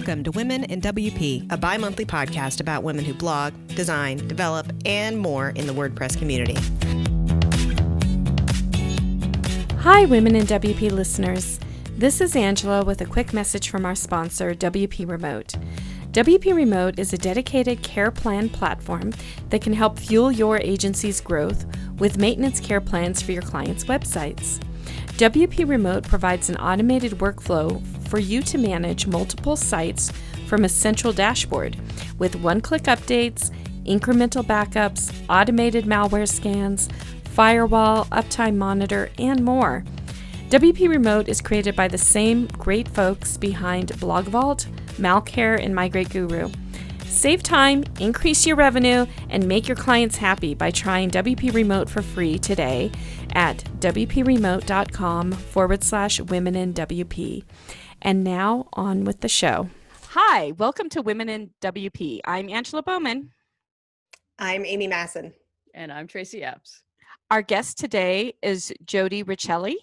Welcome to Women in WP, a bi-monthly podcast about women who blog, design, develop, and more in the WordPress community. Hi, Women in WP listeners. This is Angela with a quick message from our sponsor, WP Remote. WP Remote is a dedicated care plan platform that can help fuel your agency's growth with maintenance care plans for your clients' websites. WP Remote provides an automated workflow for you to manage multiple sites from a central dashboard with one-click updates, incremental backups, automated malware scans, firewall, uptime monitor, and more. WP Remote is created by the same great folks behind BlogVault, Malcare, and Migrate Guru. Save time, increase your revenue, and make your clients happy by trying WP Remote for free today at wpremote.com/women in WP. And now on with the show. Hi, welcome to Women in WP. I'm Angela Bowman. I'm Amy Masson. And I'm Tracy Epps. Our guest today is Jodie Riccelli.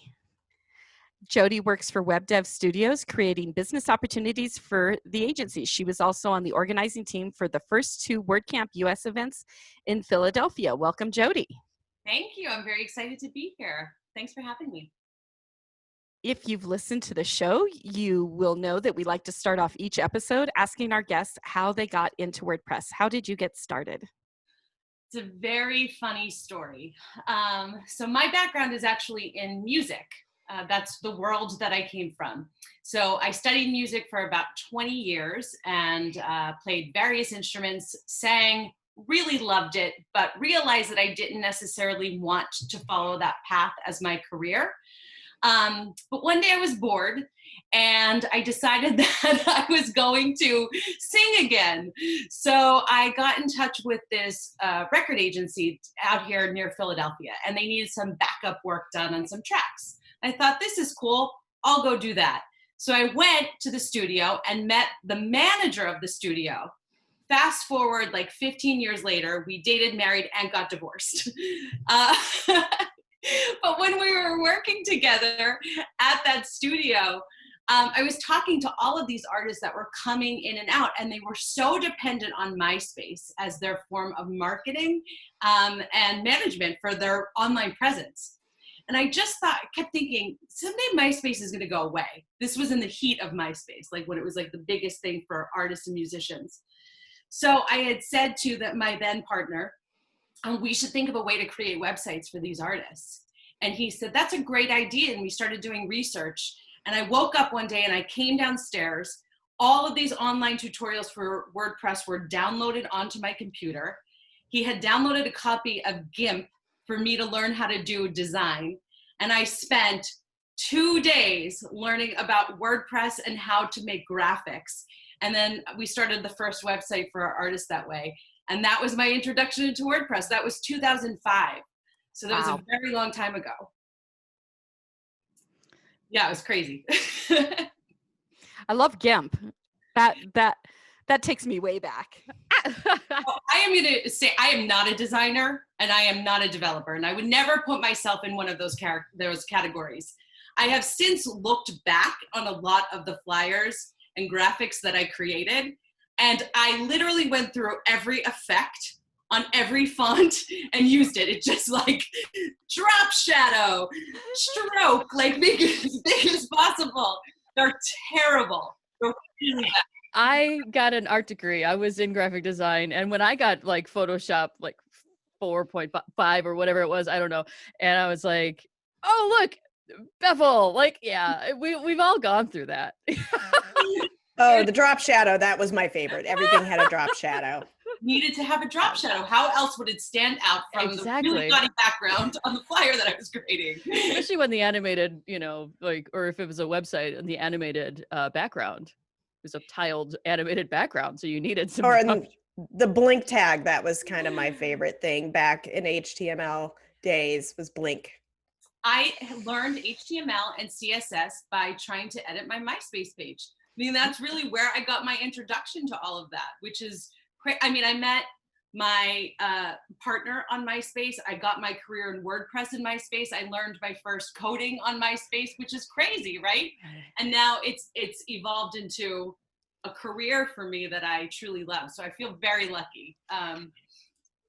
Jodie works for WebDevStudios, creating business opportunities for the agency. She was also on the organizing team for the first two WordCamp US events in Philadelphia. Welcome, Jodie. Thank you. I'm very excited to be here. Thanks for having me. If you've listened to the show, you will know that we like to start off each episode asking our guests how they got into WordPress. How did you get started? It's a very funny story. So my background is actually in music. That's the world that I came from. So I studied music for about 20 years and played various instruments, sang, really loved it, but realized that I didn't necessarily want to follow that path as my career. But one day I was bored and I decided that I was going to sing again. So I got in touch with this record agency out here near Philadelphia, and they needed some backup work done on some tracks. I thought, this is cool, I'll go do that. So I went to the studio and met the manager of the studio. Fast forward like 15 years later, we dated, married, and got divorced. But when we were working together at that studio, I was talking to all of these artists that were coming in and out, and they were so dependent on MySpace as their form of marketing and management for their online presence. And I just kept thinking, someday MySpace is going to go away. This was in the heat of MySpace, like when it was like the biggest thing for artists and musicians. So I had said to my then partner, we should think of a way to create websites for these artists. And he said, that's a great idea. And we started doing research. And I woke up one day and I came downstairs. All of these online tutorials for WordPress were downloaded onto my computer. He had downloaded a copy of GIMP for me to learn how to do design. And I spent 2 days learning about WordPress and how to make graphics. And then we started the first website for our artists that way. And that was my introduction into WordPress. That was 2005. So that was a very long time ago. Yeah, it was crazy. I love GIMP. That takes me way back. I am going to say I am not a designer and I am not a developer, and I would never put myself in one of those categories. I have since looked back on a lot of the flyers and graphics that I created, and I literally went through every effect on every font and used it. It just like drop shadow, stroke, like make it as big as possible. They're terrible. They're really bad. I got an art degree. I was in graphic design. And when I got like Photoshop, like 4.5 or whatever it was, I don't know. And I was like, oh, look, bevel. Like, yeah, we've all gone through that. Oh, the drop shadow. That was my favorite. Everything had a drop shadow. Needed to have a drop shadow. How else would it stand out from the really gaudy background on the flyer that I was creating? Especially when the animated, like, or if it was a website and the animated background. It was a tiled animated background, so you needed some. Or the blink tag, that was kind of my favorite thing back in HTML days, was blink. I learned HTML and CSS by trying to edit my MySpace page. I mean, that's really where I got my introduction to all of that, which is great. I mean, I met my partner on MySpace. I got my career in WordPress in MySpace. I learned my first coding on MySpace, which is crazy, right? And now it's evolved into a career for me that I truly love. So I feel very lucky.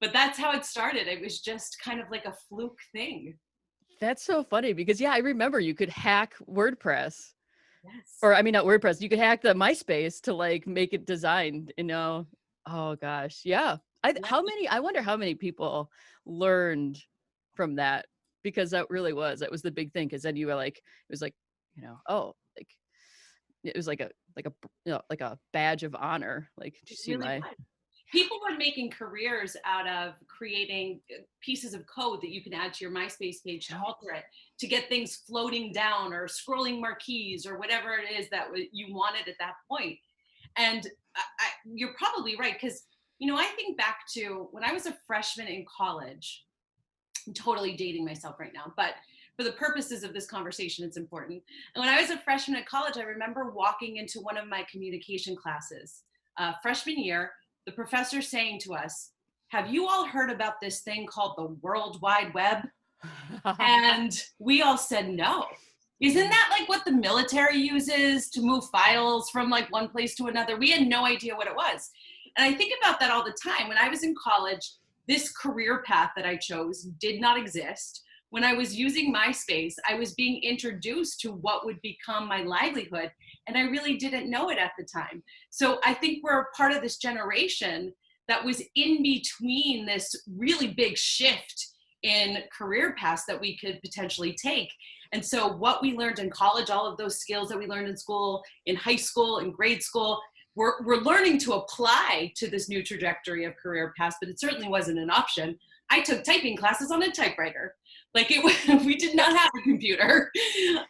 But that's how it started. It was just kind of like a fluke thing. That's so funny because I remember you could hack WordPress. Yes. Or I mean, not WordPress. You could hack the MySpace to like make it designed, Oh gosh. Yeah. I wonder how many people learned from that, because that was the big thing. Cause then you were like, it was like, oh, like it was like like a badge of honor. Like, did you see Really was. People were making careers out of creating pieces of code that you can add to your MySpace page to alter it, to get things floating down or scrolling marquees or whatever it is that you wanted at that point. And you're probably right, because, I think back to when I was a freshman in college. I'm totally dating myself right now, but for the purposes of this conversation, it's important. And when I was a freshman at college, I remember walking into one of my communication classes, freshman year, the professor saying to us, "Have you all heard about this thing called the World Wide Web?" And we all said no. Isn't that like what the military uses to move files from like one place to another? We had no idea what it was. And I think about that all the time. When I was in college, this career path that I chose did not exist. When I was using MySpace, I was being introduced to what would become my livelihood, and I really didn't know it at the time. So I think we're part of this generation that was in between this really big shift in career paths that we could potentially take. And so what we learned in college, all of those skills that we learned in school, in high school, in grade school, we're learning to apply to this new trajectory of career paths, but it certainly wasn't an option. I took typing classes on a typewriter. Like we did not have a computer. Here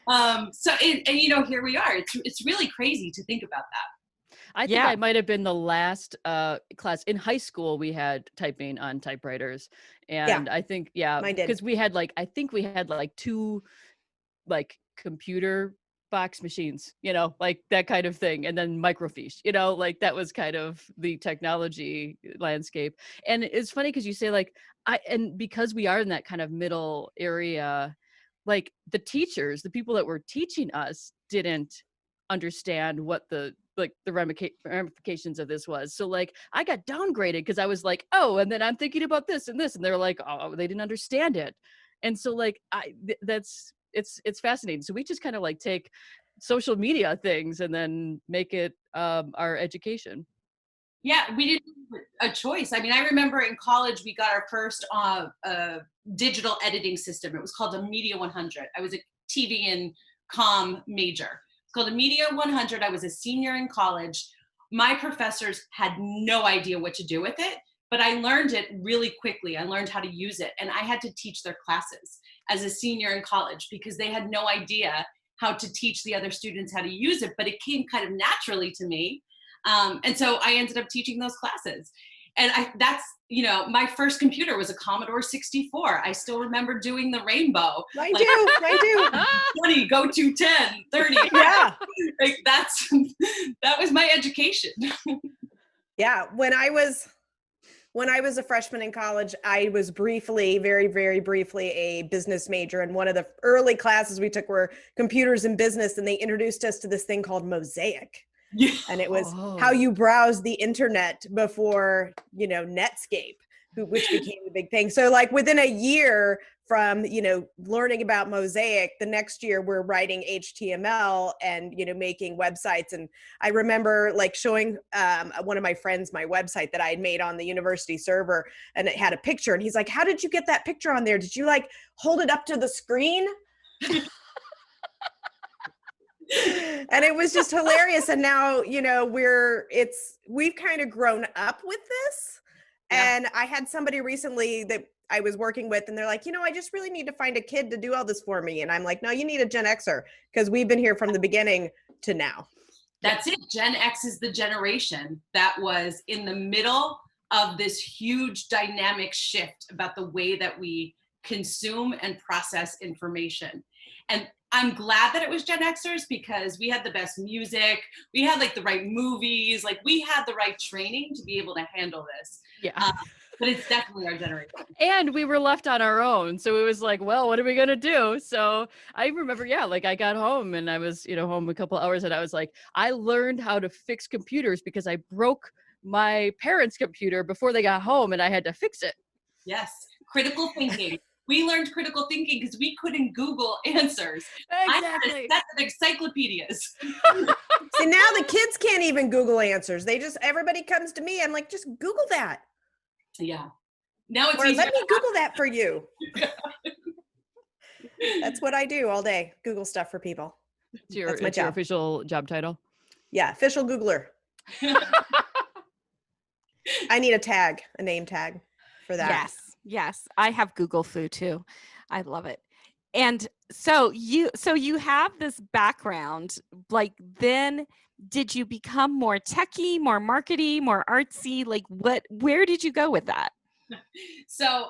we are. It's really crazy to think about that. I think I might have been the last class in high school. We had typing on typewriters, and I think because we had I think we had two computer box machines, like that kind of thing, and then microfiche, that was kind of the technology landscape. And it's funny because you say and because we are in that kind of middle area, like the teachers, the people that were teaching us didn't understand what the ramifications of this was. So I got downgraded because I was like, oh, and then I'm thinking about this and this, and they're like, oh, they didn't understand it. And so it's fascinating. So we just kind of take social media things and then make it our education. Yeah, we didn't have a choice. I mean, I remember in college, we got our first digital editing system. It was called a Media 100. I was a TV and comm major. It's called a Media 100. I was a senior in college. My professors had no idea what to do with it, but I learned it really quickly. I learned how to use it, and I had to teach their classes as a senior in college because they had no idea how to teach the other students how to use it, but it came kind of naturally to me. And so I ended up teaching those classes. And my first computer was a Commodore 64. I still remember doing the rainbow. I do. 20, go to 10, 30. Yeah. That was my education. Yeah. When I was a freshman in college, I was briefly, very, very briefly, a business major. And one of the early classes we took were computers and business. And they introduced us to this thing called Mosaic. Yeah. And it was how you browse the internet before, Netscape, which became a big thing. So within a year from, learning about Mosaic, the next year we're writing HTML and, making websites. And I remember showing one of my friends my website that I had made on the university server, and it had a picture. And he's like, "How did you get that picture on there? Did you hold it up to the screen?" And it was just hilarious. And now, we've kind of grown up with this. Yeah. And I had somebody recently that I was working with, and they're like, I just really need to find a kid to do all this for me. And I'm like, no, you need a Gen Xer, because we've been here from the beginning to now. That's it. Gen X is the generation that was in the middle of this huge dynamic shift about the way that we consume and process information. And I'm glad that it was Gen Xers, because we had the best music, we had the right movies, we had the right training to be able to handle this. Yeah. but it's definitely our generation. And we were left on our own. So it was like, well, what are we going to do? So I remember, like I got home and I was, home a couple hours and I was like, I learned how to fix computers because I broke my parents' computer before they got home and I had to fix it. Yes. Critical thinking. We learned critical thinking because we couldn't Google answers. Exactly. I had a set of encyclopedias. See, now the kids can't even Google answers. Everybody comes to me. I'm like, just Google that. Yeah. Now it's Or easier. let me Google that for you. That's what I do all day. Google stuff for people. It's your official job title. Yeah. Official Googler. I need a name tag for that. Yes. I have Google Foo too. I love it. And so you have this background, like then did you become more techy, more markety, more artsy? Like where did you go with that? So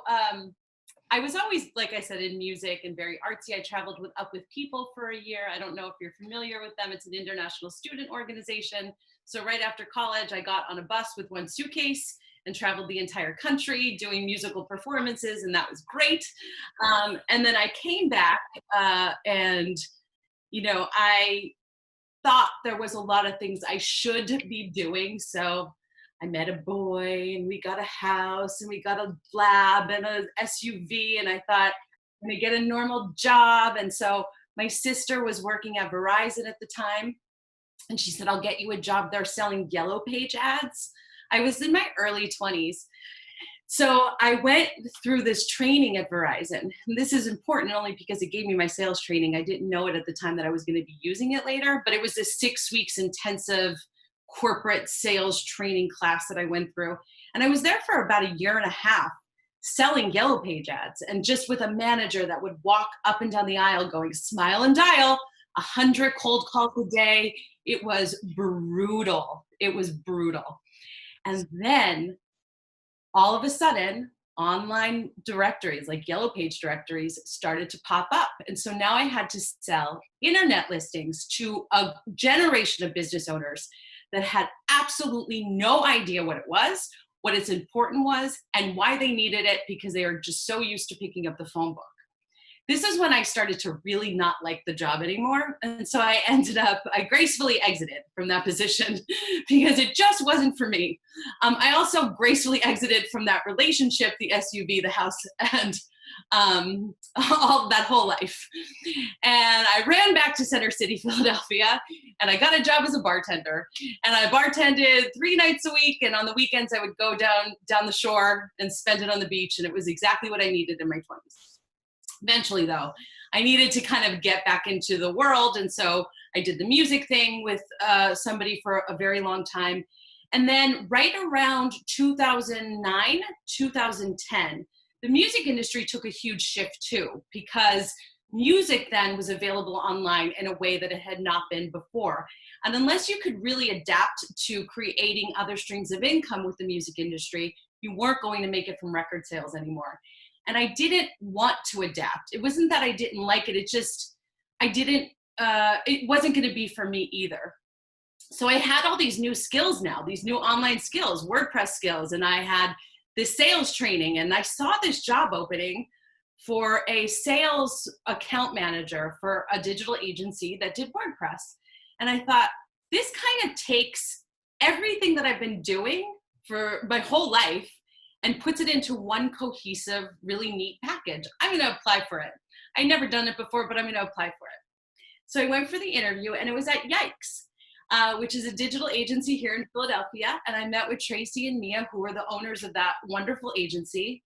I was always, like I said, in music and very artsy. I traveled with Up With People for a year. I don't know if you're familiar with them. It's an international student organization. So right after college, I got on a bus with one suitcase and traveled the entire country doing musical performances, and that was great. And then I came back and, I thought there was a lot of things I should be doing. So I met a boy and we got a house and we got a lab and a SUV, and I thought I'm gonna get a normal job. And so my sister was working at Verizon at the time, and she said, I'll get you a job there selling Yellow Page ads. I was in my early 20s. So I went through this training at Verizon. And this is important only because it gave me my sales training. I didn't know it at the time that I was going to be using it later, but it was a 6 weeks intensive corporate sales training class that I went through. And I was there for about a year and a half selling Yellow Page ads, and just with a manager that would walk up and down the aisle going, smile and dial, 100 cold calls a day. It was brutal. It was brutal. And then all of a sudden, online directories like Yellow Page directories started to pop up. And so now I had to sell internet listings to a generation of business owners that had absolutely no idea what it was, what its importance was, and why they needed it, because they are just so used to picking up the phone book. This is when I started to really not like the job anymore. And so I gracefully exited from that position because it just wasn't for me. I also gracefully exited from that relationship, the SUV, the house, and all that whole life. And I ran back to Center City, Philadelphia, and I got a job as a bartender. And I bartended 3 nights a week, and on the weekends I would go down the shore and spend it on the beach, and it was exactly what I needed in my 20s. Eventually, though, I needed to kind of get back into the world. And so I did the music thing with somebody for a very long time. And then right around 2009, 2010, the music industry took a huge shift too, because music then was available online in a way that it had not been before. And unless you could really adapt to creating other streams of income with the music industry, you weren't going to make it from record sales anymore. And I didn't want to adapt. It wasn't that I didn't like it. It just, it wasn't going to be for me either. So I had all these new skills now, these new online skills, WordPress skills, and I had this sales training, and I saw this job opening for a sales account manager for a digital agency that did WordPress. And I thought, this kind of takes everything that I've been doing for my whole life and puts it into one cohesive, really neat package. I'm gonna apply for it. I'd never done it before, but I'm gonna apply for it. So I went for the interview, and it was at Yikes, which is a digital agency here in Philadelphia. And I met with Tracy and Mia, who are the owners of that wonderful agency.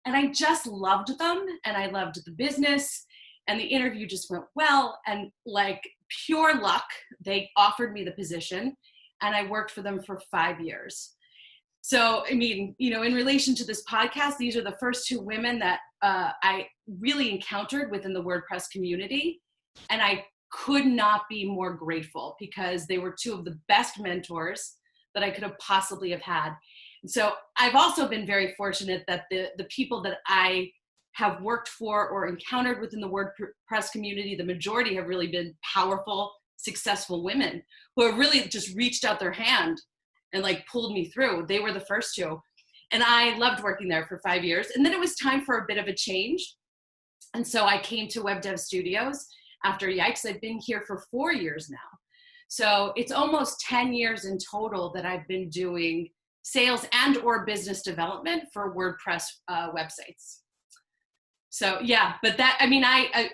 And I just loved them, and I loved the business, and the interview just went well. And like pure luck, they offered me the position, and I worked for them for 5 years. So, I mean, in relation to this podcast, these are the first 2 women that I really encountered within the WordPress community. And I could not be more grateful, because they were 2 of the best mentors that I could have possibly have had. And so I've also been very fortunate that the people that I have worked for or encountered within the WordPress community, the majority have really been powerful, successful women who have really just reached out their hand and like pulled me through. They were the first 2. And I loved working there for 5 years. And then it was time for a bit of a change. And so I came to WebDevStudios after Yikes. I've been here for 4 years now. So it's almost 10 years in total that I've been doing sales and or business development for WordPress websites. So yeah, but that, I mean,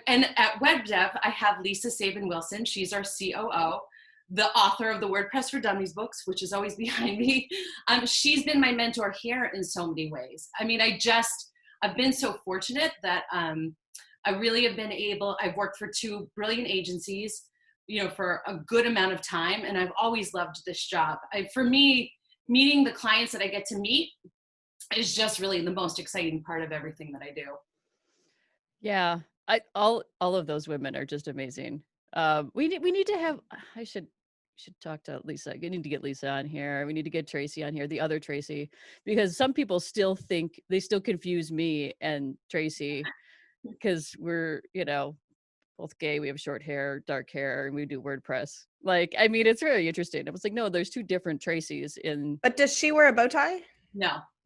and at WebDev, I have Lisa Sabin-Wilson. She's our COO, the author of the WordPress for Dummies books, which is always behind me. She's been my mentor here in so many ways. I mean, I've been so fortunate that I really have been able, I've worked for 2 brilliant agencies, you know, for a good amount of time. And I've always loved this job. For me, meeting the clients that I get to meet is just really the most exciting part of everything that I do. Yeah, all of those women are just amazing. We need to have. I should talk to Lisa. We need to get Lisa on here. We need to get Tracy on here, the other Tracy, because some people still confuse me and Tracy because we're, you know, both gay. We have short hair, dark hair, and we do WordPress. Like, I mean, it's really interesting. I was like, no, there's 2 different Tracys in. But does she wear a bow tie?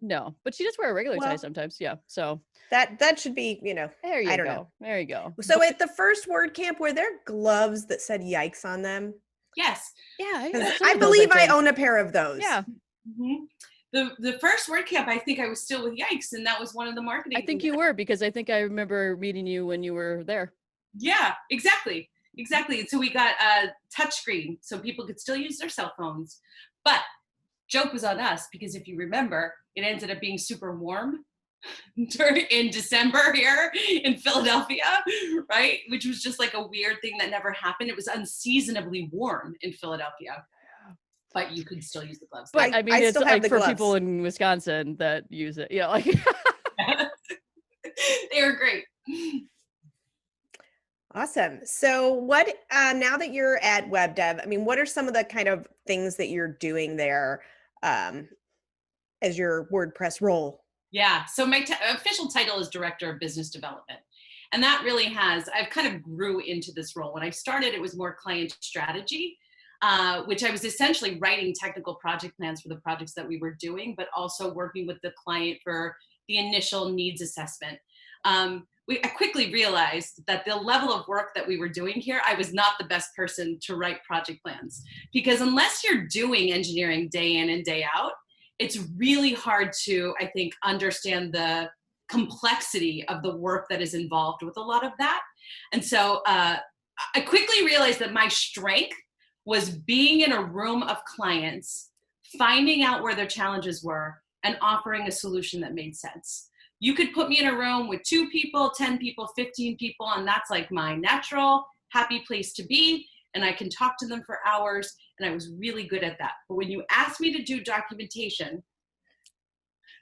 No, but she does wear a regular tie sometimes. Yeah, so that should be, you know. There you I don't go. know. There you go. So at the first WordCamp, were there gloves that said Yikes on them? Yes. Yeah, I believe I own a pair of those. Yeah. Mm-hmm. The first WordCamp, I think I was still with Yikes, and that was one of the marketing. I think you were, because I think I remember meeting you when you were there. Yeah, exactly. And so we got a touchscreen so people could still use their cell phones. But joke was on us, because if you remember, it ended up being super warm in December here in Philadelphia, right? Which was just like a weird thing that never happened. It was unseasonably warm in Philadelphia. But you could still use the gloves. But I mean, it's like for people in Wisconsin that use it. Yeah, like they were great. Awesome. So what, now that you're at WebDev, I mean, what are some of the kind of things that you're doing there as your WordPress role? Yeah, so my official title is Director of Business Development. And that really I've kind of grew into this role. When I started, it was more client strategy, which I was essentially writing technical project plans for the projects that we were doing, but also working with the client for the initial needs assessment. I quickly realized that the level of work that we were doing here, I was not the best person to write project plans, because unless you're doing engineering day in and day out, it's really hard to, I think, understand the complexity of the work that is involved with a lot of that. And so I quickly realized that my strength was being in a room of clients, finding out where their challenges were, and offering a solution that made sense. You could put me in a room with 2 people, 10 people, 15 people, and that's like my natural, happy place to be. And I can talk to them for hours, and I was really good at that. But when you ask me to do documentation,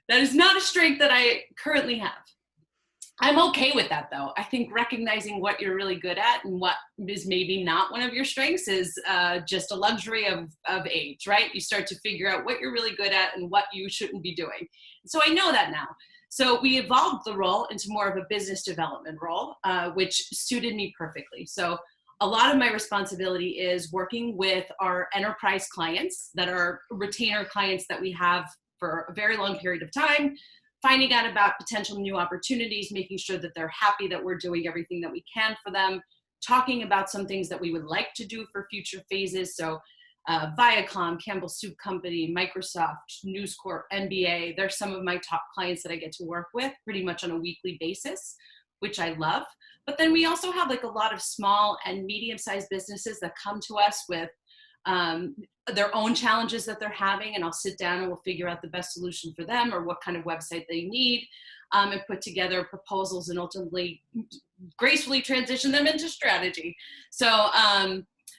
that is not a strength that I currently have. I'm okay with that, though. I think recognizing what you're really good at and what is maybe not one of your strengths is just a luxury of age, right? You start to figure out what you're really good at and what you shouldn't be doing. So I know that now. So we evolved the role into more of a business development role, which suited me perfectly. So a lot of my responsibility is working with our enterprise clients that are retainer clients that we have for a very long period of time, finding out about potential new opportunities, making sure that they're happy that we're doing everything that we can for them, talking about some things that we would like to do for future phases. So Viacom, Campbell Soup Company, Microsoft, News Corp, NBA, they're some of my top clients that I get to work with pretty much on a weekly basis, which I love. But then we also have like a lot of small and medium-sized businesses that come to us with their own challenges that they're having, and I'll sit down and we'll figure out the best solution for them or what kind of website they need, and put together proposals and ultimately gracefully transition them into strategy. So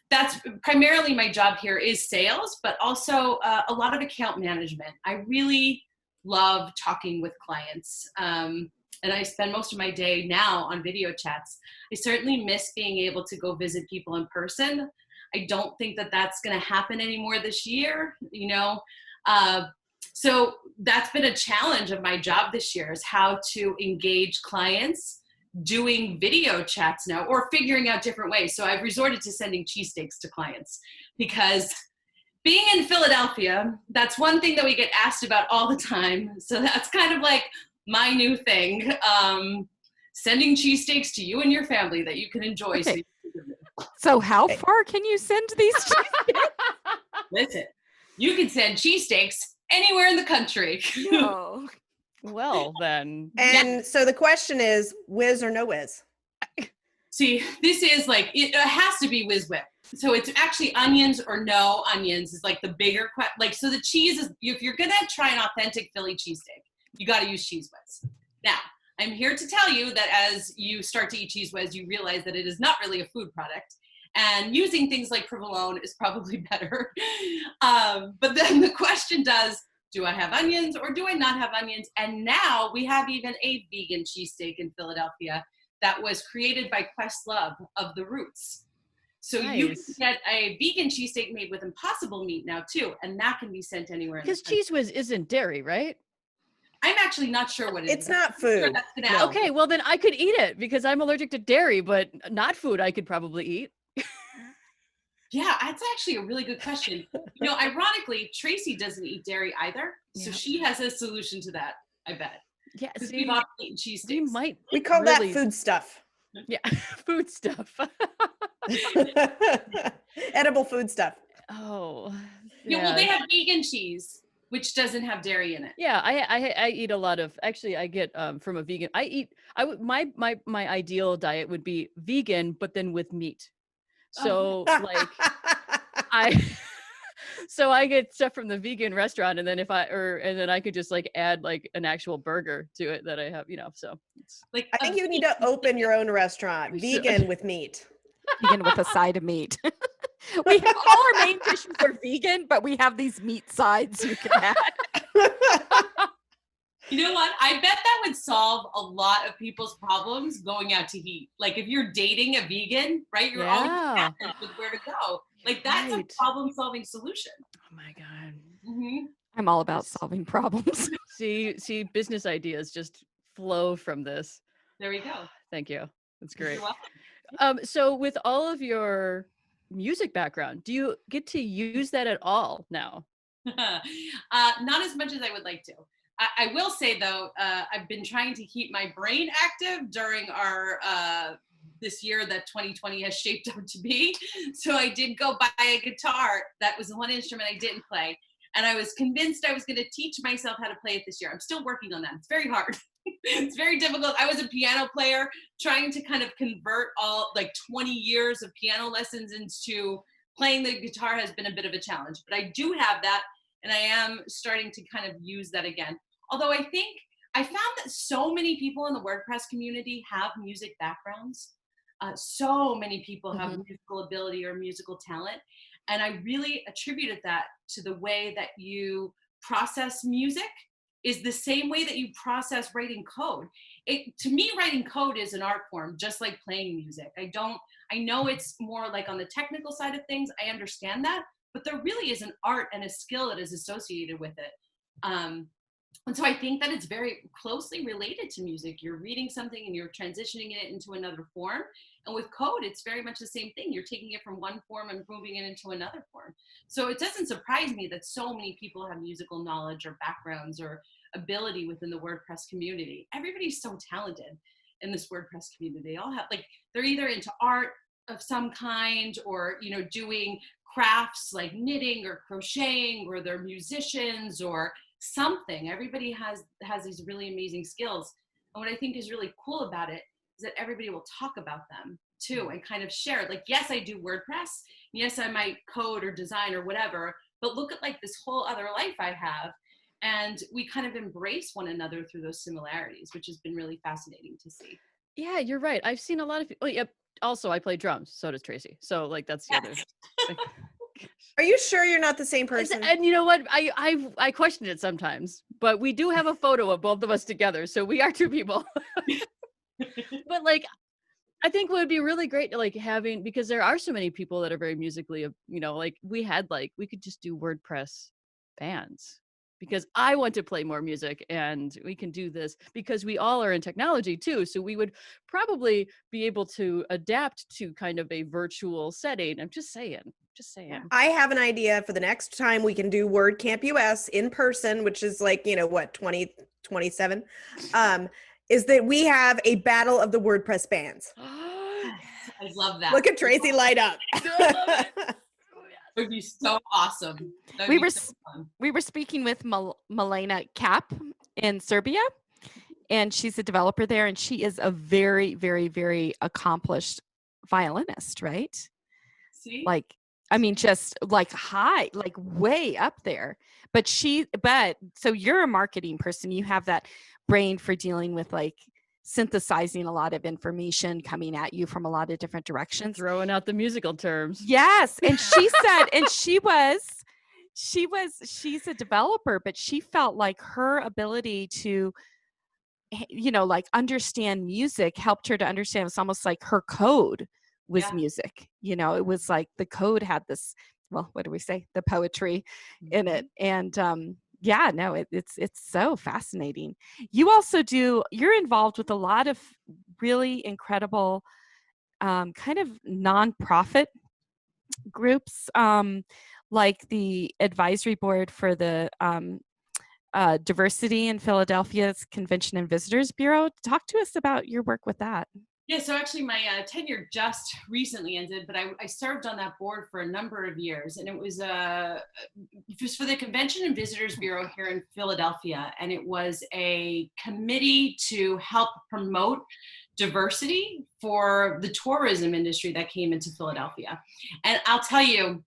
that's primarily my job here is sales, but also a lot of account management. I really love talking with clients. And I spend most of my day now on video chats. I certainly miss being able to go visit people in person. I don't think that that's going to happen anymore this year, you know. So that's been a challenge of my job this year, is how to engage clients doing video chats now, or figuring out different ways. So I've resorted to sending cheesesteaks to clients, because being in Philadelphia, that's one thing that we get asked about all the time. So that's kind of like my new thing. Sending cheesesteaks to you and your family that you can enjoy. Okay. So how far can you send these cheesesteaks? Listen, you can send cheesesteaks anywhere in the country. No. Well, then. And so the question is, whiz or no whiz? See, this is like, it has to be whiz whip. So it's actually onions or no onions is like the bigger question. Like, so the cheese is, if you're going to try an authentic Philly cheesesteak, you got to use Cheese Whiz. Now, I'm here to tell you that as you start to eat Cheese Whiz, you realize that it is not really a food product. And using things like provolone is probably better. But then the question does, do I have onions or do I not have onions? And now we have even a vegan cheesesteak in Philadelphia that was created by Questlove of The Roots. So you can get a vegan cheesesteak made with Impossible meat now too, and that can be sent anywhere. Because Cheese Whiz isn't dairy, right? I'm actually not sure what it is. It's not food. No. Okay, well then I could eat it because I'm allergic to dairy, but not food I could probably eat. Yeah, that's actually a really good question. You know, ironically, Tracy doesn't eat dairy either, so she has a solution to that, I bet. Yeah, Because we've often eaten cheesesteaks. We call that food stuff. Yeah, food stuff. Edible food stuff. Oh. Yeah, well, they have vegan cheese, which doesn't have dairy in it. Yeah, I eat a lot of. Actually, I get from a vegan. My ideal diet would be vegan, but then with meat. So like so I get stuff from the vegan restaurant, and then and then I could just like add like an actual burger to it that I have, you know. So it's Like I think you need to open your own restaurant, vegan with meat. Vegan with a side of meat. We have all our main dishes are vegan, but we have these meat sides you can add. You know what? I bet that would solve a lot of people's problems going out to eat. Like if you're dating a vegan, right? You're always happy with where to go. Like that's a problem-solving solution. Oh my God. Mm-hmm. I'm all about solving problems. See, business ideas just flow from this. There we go. Thank you. That's great. You're welcome. So with all of your music background, do you get to use that at all now? Not as much as I would like to. I will say though, I've been trying to keep my brain active during our this year that 2020 has shaped up to be. So I did go buy a guitar. That was the one instrument I didn't play. And I was convinced I was going to teach myself how to play it this year. I'm still working on that. It's very hard. It's very difficult. I was a piano player trying to kind of convert all like 20 years of piano lessons into playing the guitar has been a bit of a challenge, but I do have that. And I am starting to kind of use that again. Although I think I found that so many people in the WordPress community have music backgrounds. So many people have musical ability or musical talent. And I really attributed that to the way that you process music is the same way that you process writing code. To me, writing code is an art form, just like playing music. I know it's more like on the technical side of things. I understand that, but there really is an art and a skill that is associated with it. And so I think that it's very closely related to music. You're reading something and you're transitioning it into another form. And with code, it's very much the same thing. You're taking it from one form and moving it into another form. So it doesn't surprise me that so many people have musical knowledge or backgrounds or ability within the WordPress community. Everybody's so talented in this WordPress community. They all have, like, they're either into art of some kind or, you know, doing crafts like knitting or crocheting, or they're musicians or something. Everybody has these really amazing skills. And what I think is really cool about it is that everybody will talk about them too and kind of share. Like, yes, I do WordPress. Yes, I might code or design or whatever, but look at like this whole other life I have. And we kind of embrace one another through those similarities, which has been really fascinating to see. Yeah, you're right. I've seen a lot of people. Oh, yeah. Also, I play drums. So does Tracy. So like that's the other. Are you sure you're not the same person? And you know what? I question it sometimes, but we do have a photo of both of us together, so we are two people. But like, I think what would be really great, like having, because there are so many people that are very musically, you know, like we could just do WordPress bands, because I want to play more music, and we can do this because we all are in technology too. So we would probably be able to adapt to kind of a virtual setting. I'm just saying. Just saying. I have an idea for the next time we can do WordCamp US in person, which is like, 2027, is that we have a battle of the WordPress bands. I love that. Look at Tracy light up. It would be so awesome. We were speaking with Milena Kap in Serbia, and she's a developer there, and she is a very, very, very accomplished violinist, right? See? Like, I mean, just like high, like way up there. But so you're a marketing person. You have that brain for dealing with like synthesizing a lot of information coming at you from a lot of different directions. Throwing out the musical terms. Yes. And she said, and she's a developer, but she felt like her ability to, like understand music helped her to understand. It's almost like her code was music. It was like the code had this, well, what do we say? The poetry in it. And it's so fascinating. You also you're involved with a lot of really incredible kind of nonprofit groups, like the advisory board for the Diversity in Philadelphia's Convention and Visitors Bureau. Talk to us about your work with that. Yeah, so actually my tenure just recently ended, but I served on that board for a number of years, and it was just for the Convention and Visitors Bureau here in Philadelphia, and it was a committee to help promote diversity for the tourism industry that came into Philadelphia. And I'll tell you,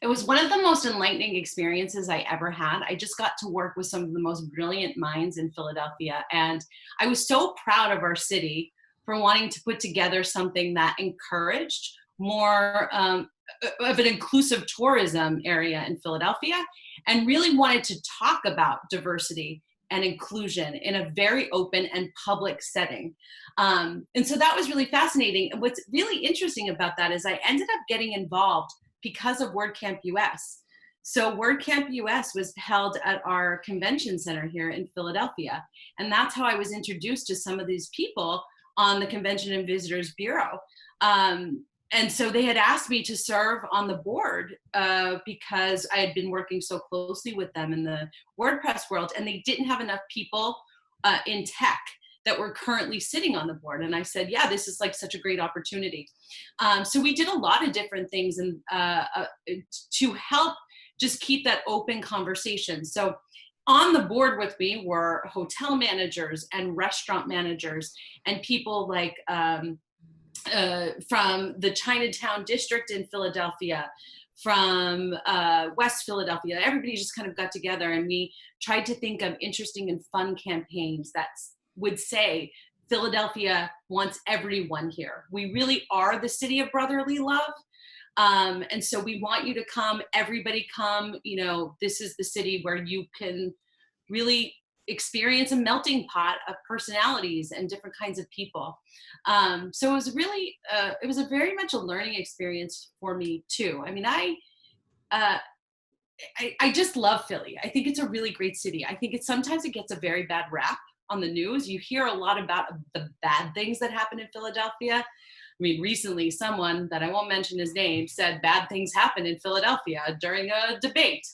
it was one of the most enlightening experiences I ever had. I just got to work with some of the most brilliant minds in Philadelphia, and I was so proud of our city for wanting to put together something that encouraged more of an inclusive tourism area in Philadelphia, and really wanted to talk about diversity and inclusion in a very open and public setting. And so that was really fascinating. And what's really interesting about that is I ended up getting involved because of WordCamp US. So WordCamp US was held at our convention center here in Philadelphia. And that's how I was introduced to some of these people on the Convention and Visitors Bureau. And so they had asked me to serve on the board because I had been working so closely with them in the WordPress world, and they didn't have enough people in tech that were currently sitting on the board. And I said, yeah, this is like such a great opportunity. So we did a lot of different things and to help just keep that open conversation. So on the board with me were hotel managers and restaurant managers and people like from the Chinatown district in Philadelphia, from West Philadelphia. Everybody just kind of got together, and we tried to think of interesting and fun campaigns that would say, Philadelphia wants everyone here. We really are the city of brotherly love. And so we want you to come, everybody come, this is the city where you can really experience a melting pot of personalities and different kinds of people. So it was really, it was a very much a learning experience for me too. I mean, I just love Philly. I think it's a really great city. I think sometimes it gets a very bad rap on the news. You hear a lot about the bad things that happen in Philadelphia. I mean, recently someone that I won't mention his name said bad things happen in Philadelphia during a debate.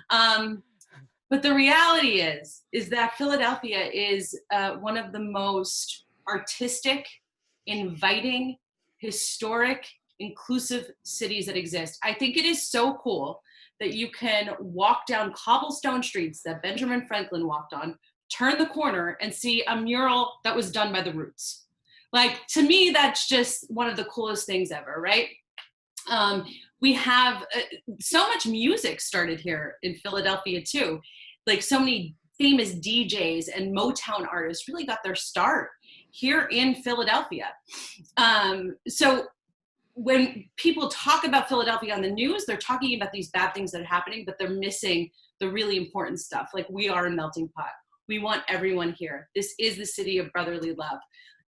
But the reality is that Philadelphia is one of the most artistic, inviting, historic, inclusive cities that exist. I think it is so cool that you can walk down cobblestone streets that Benjamin Franklin walked on, turn the corner and see a mural that was done by the Roots. Like, to me, that's just one of the coolest things ever, right? We have so much music started here in Philadelphia too. Like, so many famous DJs and Motown artists really got their start here in Philadelphia. So when people talk about Philadelphia on the news, they're talking about these bad things that are happening, but they're missing the really important stuff. Like, we are a melting pot. We want everyone here. This is the city of brotherly love.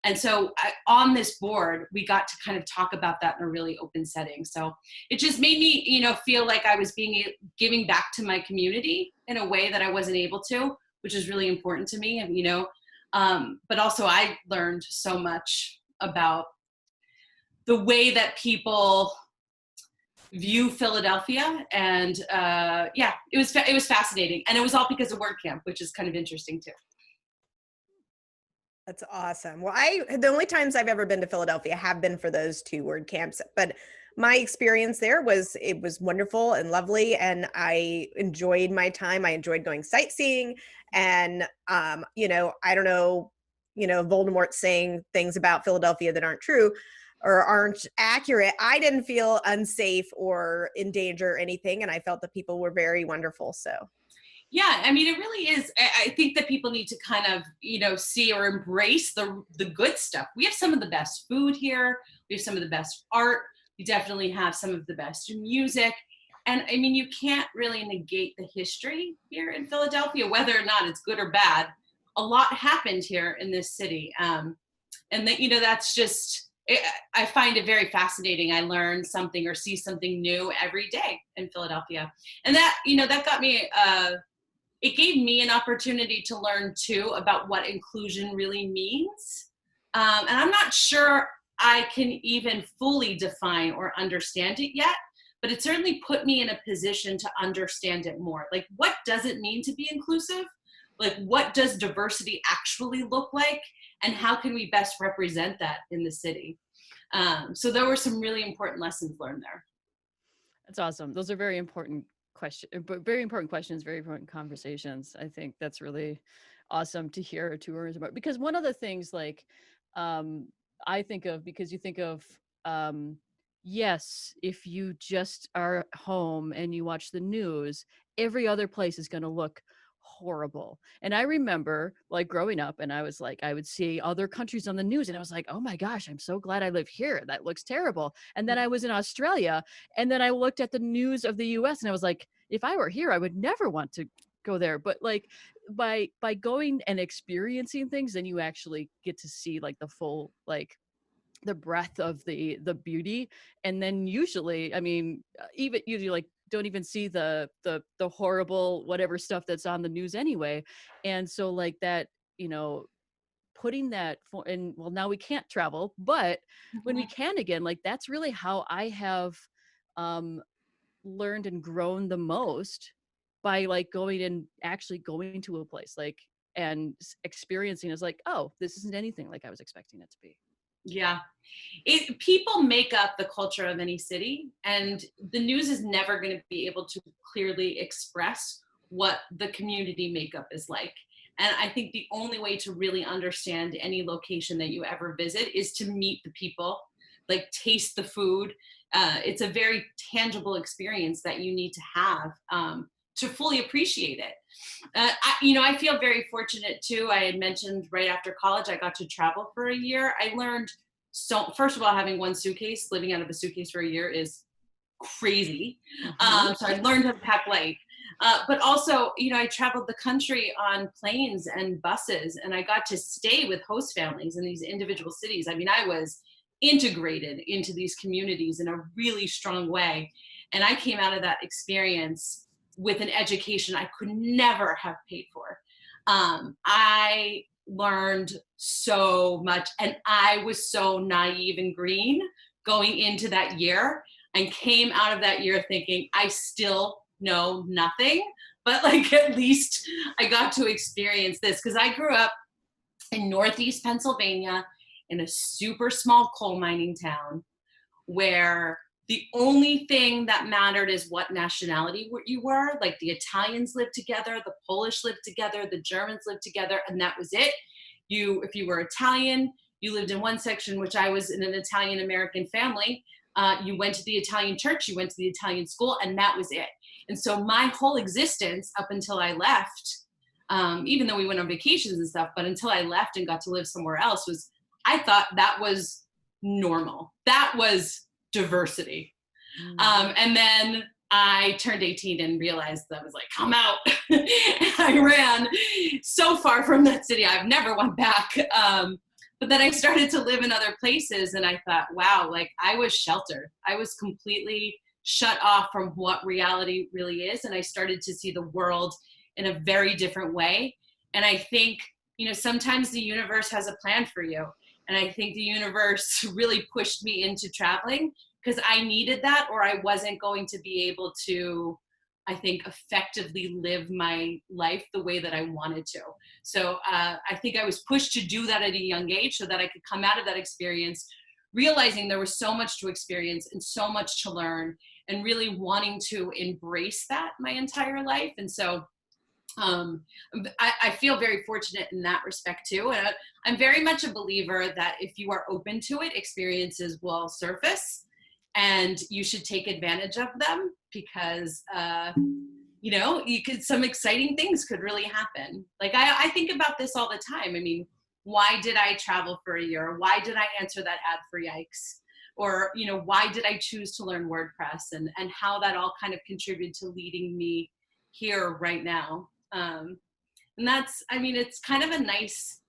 And so on this board, we got to kind of talk about that in a really open setting. So it just made me, feel like I was giving back to my community in a way that I wasn't able to, which is really important to me. And, but also I learned so much about the way that people view Philadelphia. And yeah, it was fascinating. And it was all because of WordCamp, which is kind of interesting too. That's awesome. Well, the only times I've ever been to Philadelphia have been for those 2 WordCamps, but my experience there was wonderful and lovely, and I enjoyed my time. I enjoyed going sightseeing, and you know, I don't know, you know, Voldemort saying things about Philadelphia that aren't true or aren't accurate. I didn't feel unsafe or in danger or anything, and I felt that people were very wonderful. So Yeah, I mean, it really is. I think that people need to kind of, you know, see or embrace the good stuff. We have some of the best food here. We have some of the best art. We definitely have some of the best music. And I mean, you can't really negate the history here in Philadelphia, whether or not it's good or bad. A lot happened here in this city. And that, you know, that's just, I find it very fascinating. I learn something or see something new every day in Philadelphia. And that, you know, that got me, it gave me an opportunity to learn too about what inclusion really means. And I'm not sure I can even fully define or understand it yet, but it certainly put me in a position to understand it more. Like, what does it mean to be inclusive? Like, what does diversity actually look like? And how can we best represent that in the city? So there were some really important lessons learned there. That's awesome. Those are very important very important questions, very important conversations. I think that's really awesome to hear tours about, because one of the things like I think of, because you think of yes, if you just are home and you watch the news, every other place is going to look horrible. And I remember like growing up, and I was like, I would see other countries on the news and I was like, oh my gosh, I'm so glad I live here. That looks terrible. And then I was in Australia, and then I looked at the news of the US and I was like, if I were here, I would never want to go there. But like by going and experiencing things, then you actually get to see like the full, like the breadth of the beauty. And then usually, I mean, even usually like don't even see the horrible whatever stuff that's on the news anyway. And so like that, you know, putting that for, and well, now we can't travel, but when we can again, like that's really how I have learned and grown the most, by like going and actually going to a place like and experiencing is like, oh, this isn't anything like I was expecting it to be. Yeah. People make up the culture of any city, and the news is never going to be able to clearly express what the community makeup is like. And I think the only way to really understand any location that you ever visit is to meet the people, like taste the food. It's a very tangible experience that you need to have to fully appreciate it. I feel very fortunate too. I had mentioned right after college, I got to travel for a year. I learned first of all, having one suitcase, living out of a suitcase for a year is crazy. So I learned how to pack light. But also, I traveled the country on planes and buses, and I got to stay with host families in these individual cities. I mean, I was integrated into these communities in a really strong way. And I came out of that experience with an education I could never have paid for. I learned so much, and I was so naive and green going into that year, and came out of that year thinking I still know nothing, but like at least I got to experience this, because I grew up in Northeast Pennsylvania in a super small coal mining town where the only thing that mattered is what nationality you were. Like the Italians lived together, the Polish lived together, the Germans lived together, and that was it. If you were Italian, you lived in one section, which I was in an Italian-American family. You went to the Italian church, you went to the Italian school, and that was it. And so my whole existence up until I left, even though we went on vacations and stuff, but until I left and got to live somewhere else, I thought that was normal. That was diversity. And then I turned 18 and realized that I was like, come out. And I ran so far from that city. I've never went back. But then I started to live in other places, and I thought, wow, like I was sheltered. I was completely shut off from what reality really is. And I started to see the world in a very different way. And I think, sometimes the universe has a plan for you. And I think the universe really pushed me into traveling because I needed that, or I wasn't going to be able to, I think, effectively live my life the way that I wanted to. So I think I was pushed to do that at a young age so that I could come out of that experience realizing there was so much to experience and so much to learn, and really wanting to embrace that my entire life. And so I feel very fortunate in that respect too. And I'm very much a believer that if you are open to it, experiences will surface, and you should take advantage of them, because you know, some exciting things could really happen. Like I think about this all the time. I mean, why did I travel for a year? Why did I answer that ad for Yikes? Or, you know, why did I choose to learn WordPress, and how that all kind of contributed to leading me here right now. And that's, I mean, it's kind of a nice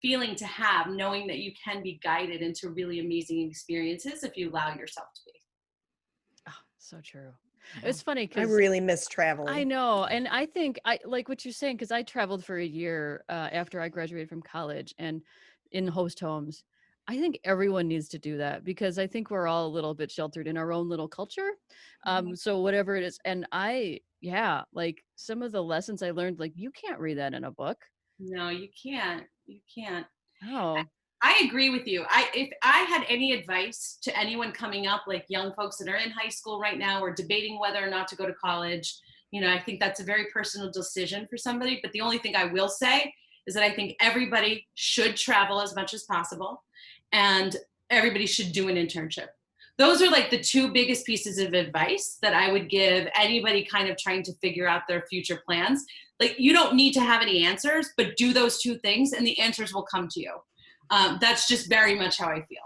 feeling to have, knowing that you can be guided into really amazing experiences if you allow yourself to be. Oh, so true. It's funny I because really miss traveling. I know. And I think I like what you're saying, because I traveled for a year after I graduated from college, and in host homes. I think everyone needs to do that, because I think we're all a little bit sheltered in our own little culture. So whatever it is. And yeah, like some of the lessons I learned, like you can't read that in a book. No, you can't. You can't. Oh, I agree with you. If I had any advice to anyone coming up, like young folks that are in high school right now or debating whether or not to go to college, you know, I think that's a very personal decision for somebody. But the only thing I will say is that I think everybody should travel as much as possible, and everybody should do an internship. Those are like the two biggest pieces of advice that I would give anybody kind of trying to figure out their future plans. Like, you don't need to have any answers, but do those two things and the answers will come to you. That's just very much how I feel.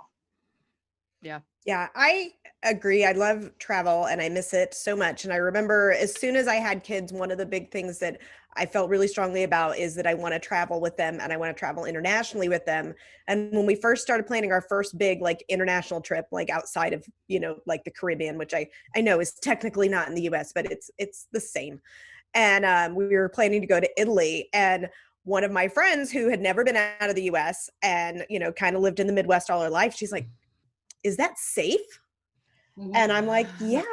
yeah. Yeah, I agree. I love travel and I miss it so much. And I remember as soon as I had kids, one of the big things that I felt really strongly about is that I want to travel with them, and I want to travel internationally with them. And when we first started planning our first big like international trip, like outside of, you know, like the Caribbean, which I know is technically not in the US, but it's the same. And we were planning to go to Italy, and one of my friends who had never been out of the US and, you know, kind of lived in the Midwest all her life, she's like, is that safe? Mm-hmm. And I'm like, yeah,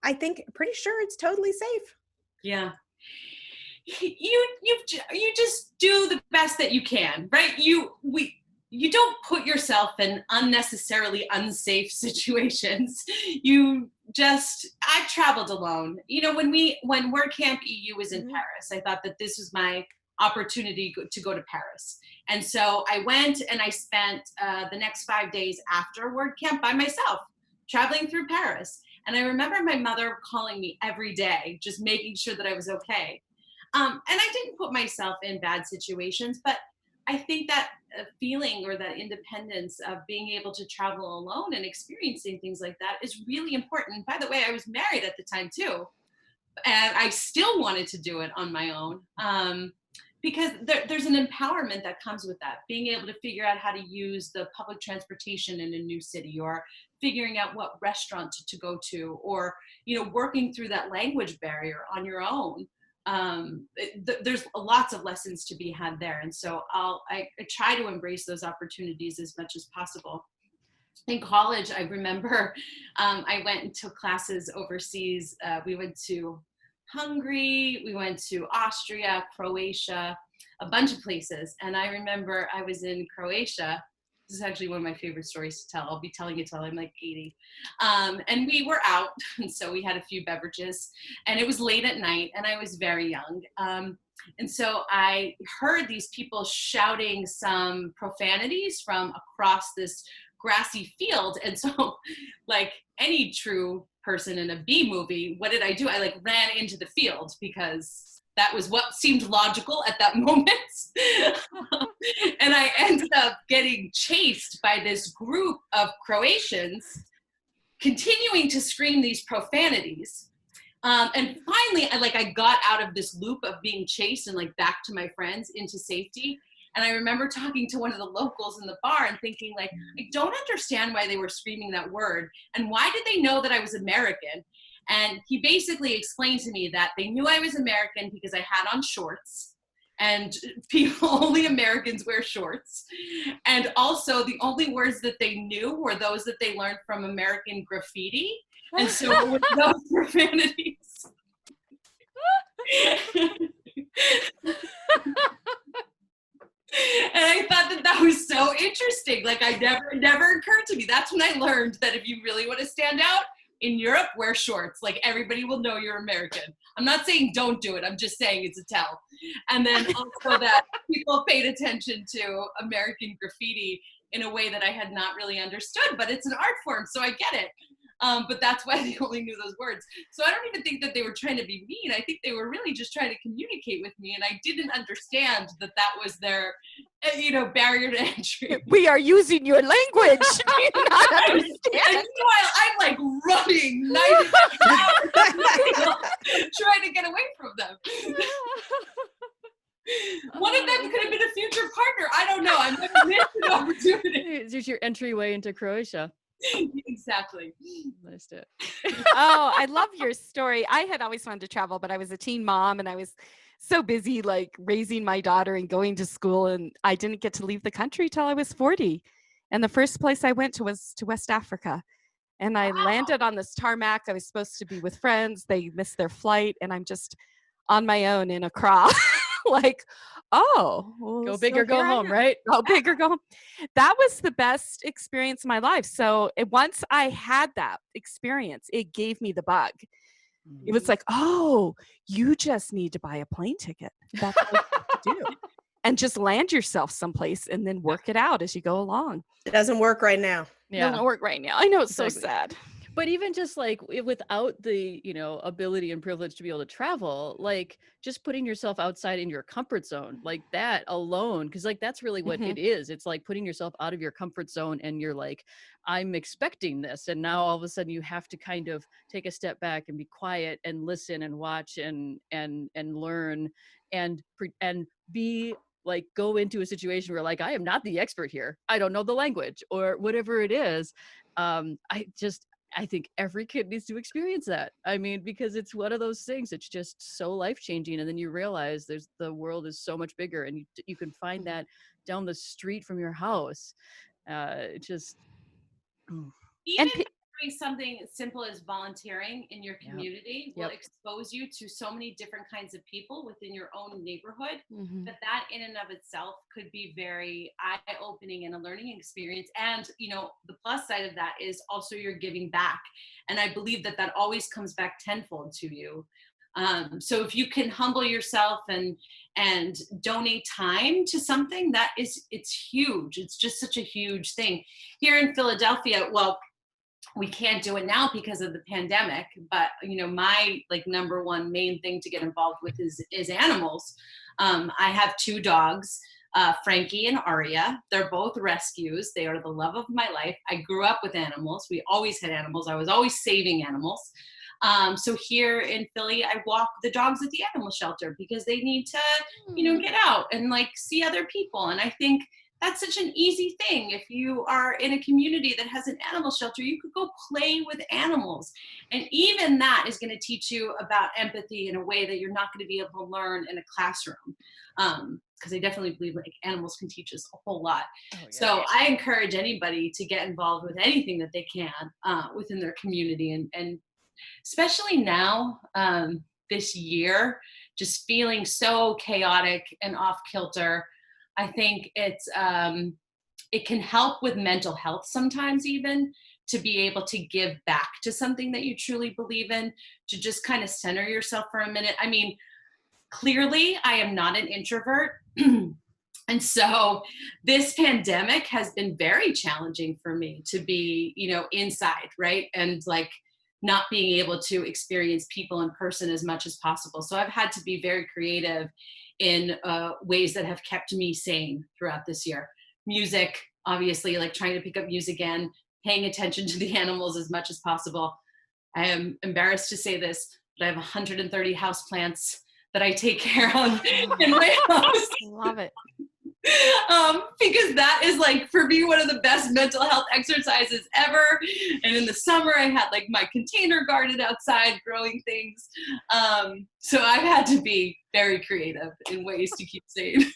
I think pretty sure it's totally safe. Yeah. You just do the best that you can, right? You don't put yourself in unnecessarily unsafe situations. I've traveled alone. You know, when WordCamp EU was in Paris, I thought that this was my opportunity to go to Paris. And so I went and I spent the next 5 days after WordCamp by myself, traveling through Paris. And I remember my mother calling me every day, just making sure that I was okay. And I didn't put myself in bad situations, but I think that feeling or that independence of being able to travel alone and experiencing things like that is really important. And by the way, I was married at the time too, and I still wanted to do it on my own. Because there's an empowerment that comes with that, being able to figure out how to use the public transportation in a new city, or figuring out what restaurant to go to, or, you know, working through that language barrier on your own. There's lots of lessons to be had there. And so I try to embrace those opportunities as much as possible. In college, I remember I went and took classes overseas. We went to Hungary, we went to Austria, Croatia, a bunch of places. And I remember I was in Croatia. This is actually one of my favorite stories to tell. I'll be telling it till I'm like 80. And we were out, and so we had a few beverages, and it was late at night, and I was very young. And so I heard these people shouting some profanities from across this grassy field. And so, like any true person in a B movie, what did I do? I like ran into the field, because that was what seemed logical at that moment. And I ended up getting chased by this group of Croatians, continuing to scream these profanities. And finally, I got out of this loop of being chased and like back to my friends into safety. And I remember talking to one of the locals in the bar and thinking, like, I don't understand why they were screaming that word. And why did they know that I was American? And he basically explained to me that they knew I was American because I had on shorts, and only Americans wear shorts. And also the only words that they knew were those that they learned from American Graffiti. And so with those profanities. And I thought that was so interesting. Like it never occurred to me. That's when I learned that if you really want to stand out in Europe, wear shorts. Like everybody will know you're American. I'm not saying don't do it. I'm just saying it's a tell. And then also that people paid attention to American Graffiti in a way that I had not really understood, but it's an art form, so I get it. But that's why they only knew those words. So I don't even think that they were trying to be mean. I think they were really just trying to communicate with me, and I didn't understand that that was their, barrier to entry. We are using your language. Do you not understand? And meanwhile, I'm like running, knife trying to get away from them. One of them could have been a future partner. I don't know. I'm going to miss an opportunity. There's your entryway into Croatia. Exactly. Missed it. Oh, I love your story. I had always wanted to travel, but I was a teen mom and I was so busy like raising my daughter and going to school, and I didn't get to leave the country till I was 40. And the first place I went to was to West Africa. And I landed on this tarmac. I was supposed to be with friends. They missed their flight, and I'm just on my own in Accra. Like, oh, well, go big or go home, right? Go big or go home. That was the best experience of my life. So once I had that experience, it gave me the bug. It was like, oh, you just need to buy a plane ticket. That's what you have to do. And just land yourself someplace and then work it out as you go along. It doesn't work right now. Yeah. It doesn't work right now. I know, it's Exactly. so sad. But even just like without the, ability and privilege to be able to travel, like just putting yourself outside in your comfort zone, like that alone, because like that's really what it is. It's like putting yourself out of your comfort zone, and you're like, I'm expecting this. And now all of a sudden you have to kind of take a step back and be quiet and listen and watch and learn and be like, go into a situation where like, I am not the expert here. I don't know the language or whatever it is. I think every kid needs to experience that. I mean, because it's one of those things, it's just so life-changing. And then you realize the world is so much bigger, and you can find that down the street from your house. Even doing something as simple as volunteering in your community will expose you to so many different kinds of people within your own neighborhood, that in and of itself could be very eye-opening and a learning experience. And the plus side of that is also you're giving back, and I believe that always comes back tenfold to you. So if you can humble yourself and donate time to something, it's huge. It's just such a huge thing. Here in Philadelphia, well, we can't do it now because of the pandemic, but my number one main thing to get involved with is animals. I have 2 dogs, Frankie and Aria. They're both rescues. They are the love of my life. I grew up with animals. We always had animals. I was always saving animals. So here in Philly, I walk the dogs at the animal shelter because they need to, get out and see other people. And I think that's such an easy thing. If you are in a community that has an animal shelter, you could go play with animals. And even that is going to teach you about empathy in a way that you're not going to be able to learn in a classroom. Because I definitely believe animals can teach us a whole lot. Oh, yeah. So I encourage anybody to get involved with anything that they can within their community. And especially now, this year, just feeling so chaotic and off kilter, I think it can help with mental health sometimes, even to be able to give back to something that you truly believe in, to just kind of center yourself for a minute. I mean, clearly I am not an introvert. And so this pandemic has been very challenging for me to be, inside, right? And not being able to experience people in person as much as possible. So I've had to be very creative in ways that have kept me sane throughout this year. Music, obviously, trying to pick up music again, paying attention to the animals as much as possible. I am embarrassed to say this, but I have 130 houseplants that I take care of in my house. Love it. Because that is like, for me, one of the best mental health exercises ever. And in the summer, I had like my container garden outside growing things. So I've had to be very creative in ways to keep sane.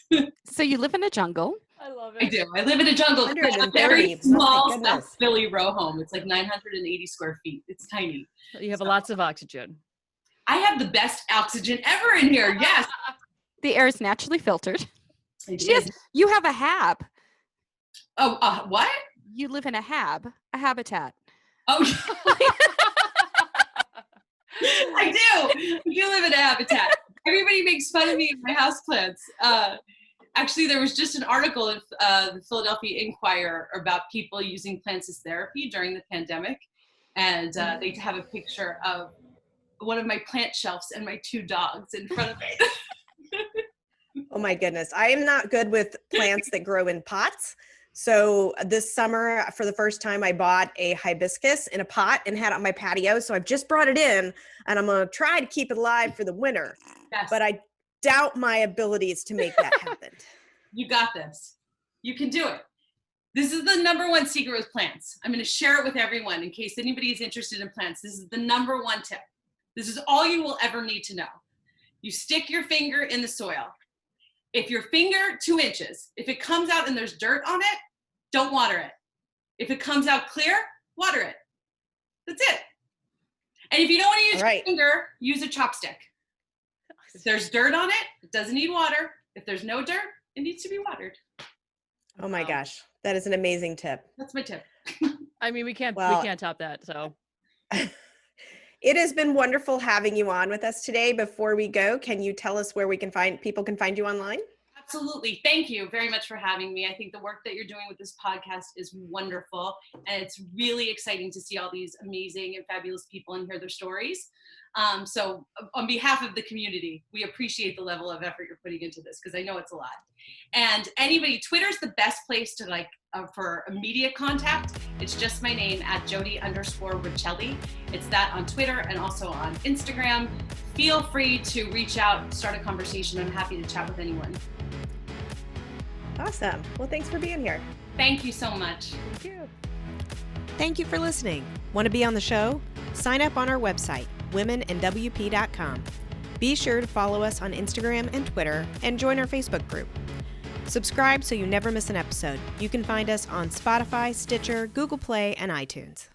So you live in a jungle. I love I it. do. I live in a jungle. It's a 130. very Oh my small goodness. South Philly row home. It's like 980 square feet. It's tiny. You have So- lots of oxygen. I have the best oxygen ever in here. Yes. The air is naturally filtered. I She has, did. you have a hab. Oh, what? You live in a habitat. Oh, I do. I do live in a habitat. Everybody makes fun of me and my houseplants. Actually, there was just an article in the Philadelphia Inquirer about people using plants as therapy during the pandemic. And they have a picture of one of my plant shelves and my 2 dogs in front of me. Oh my goodness. I am not good with plants that grow in pots. So this summer, for the first time, I bought a hibiscus in a pot and had it on my patio. So I've just brought it in and I'm going to try to keep it alive for the winter. Yes. But I doubt my abilities to make that happen. You got this. You can do it. This is the #1 secret with plants. I'm going to share it with everyone in case anybody is interested in plants. This is the #1 tip. This is all you will ever need to know. You stick your finger in the soil. If your finger 2 inches, if it comes out and there's dirt on it, don't water it. If it comes out clear, water it. That's it. And if you don't want to use All right. your finger, use a chopstick. If there's dirt on it, it doesn't need water. If there's no dirt, it needs to be watered. Oh my gosh. That is an amazing tip. That's my tip. I mean, we can't Well- top that. So It has been wonderful having you on with us today. Before we go, can you tell us where people can find you online? Absolutely. Thank you very much for having me. I think the work that you're doing with this podcast is wonderful. And it's really exciting to see all these amazing and fabulous people and hear their stories. So on behalf of the community, we appreciate the level of effort you're putting into this because I know it's a lot. And anybody, Twitter's the best place to for immediate contact. It's just my name at Jodie_Riccelli. It's that on Twitter and also on Instagram. Feel free to reach out, start a conversation. I'm happy to chat with anyone. Awesome. Well, thanks for being here. Thank you so much. Thank you. Thank you for listening. Want to be on the show? Sign up on our website, womenandwp.com. Be sure to follow us on Instagram and Twitter and join our Facebook group. Subscribe so you never miss an episode. You can find us on Spotify, Stitcher, Google Play, and iTunes.